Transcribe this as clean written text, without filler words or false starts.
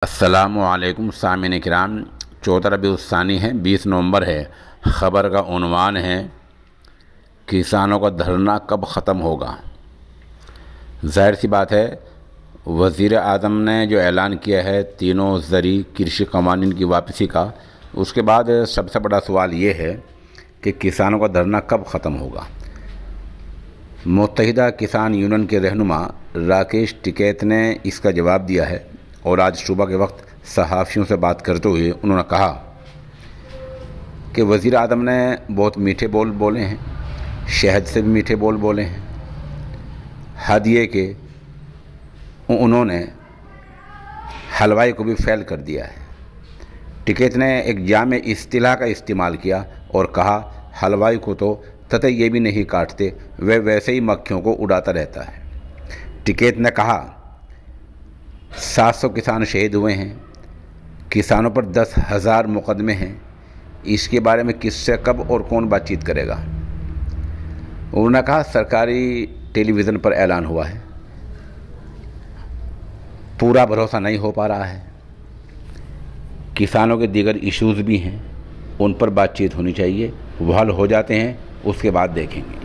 अस्सलामुअलैकुम सामिन किराम। 14 रबीउस्सानी है, 20 नवंबर है। ख़बर का उन्वान है किसानों का धरना कब ख़त्म होगा। ज़ाहिर सी बात है, वज़ीर आज़म ने जो ऐलान किया है तीनों ज़री कृषि क़वानीन की वापसी का, उसके बाद सबसे बड़ा सवाल ये है कि किसानों का धरना कब ख़त्म होगा। मुत्तहिदा किसान यूनियन के रहनुमा राकेश टिकैत ने इसका जवाब दिया है और आज सुबह के वक्त सहाफ़ियों से बात करते हुए उन्होंने कहा कि वज़ीर आज़म ने बहुत मीठे बोल बोले हैं, शहद से भी मीठे बोल बोले हैं। हद ये कि उन्होंने हलवाई को भी फ़ेल कर दिया है। टिकैत ने एक जामे इस्तिलाह का इस्तेमाल किया और कहा, हलवाई को तो ततई ये भी नहीं काटते, वह वैसे ही मक्खियों को उड़ाता रहता है। टिकैत ने कहा 700 किसान शहीद हुए हैं, किसानों पर 10,000 मुकदमे हैं, इसके बारे में किससे कब और कौन बातचीत करेगा। उन्होंने कहा सरकारी टेलीविज़न पर ऐलान हुआ है, पूरा भरोसा नहीं हो पा रहा है। किसानों के दीगर इश्यूज़ भी हैं, उन पर बातचीत होनी चाहिए। वो हल हो जाते हैं उसके बाद देखेंगे।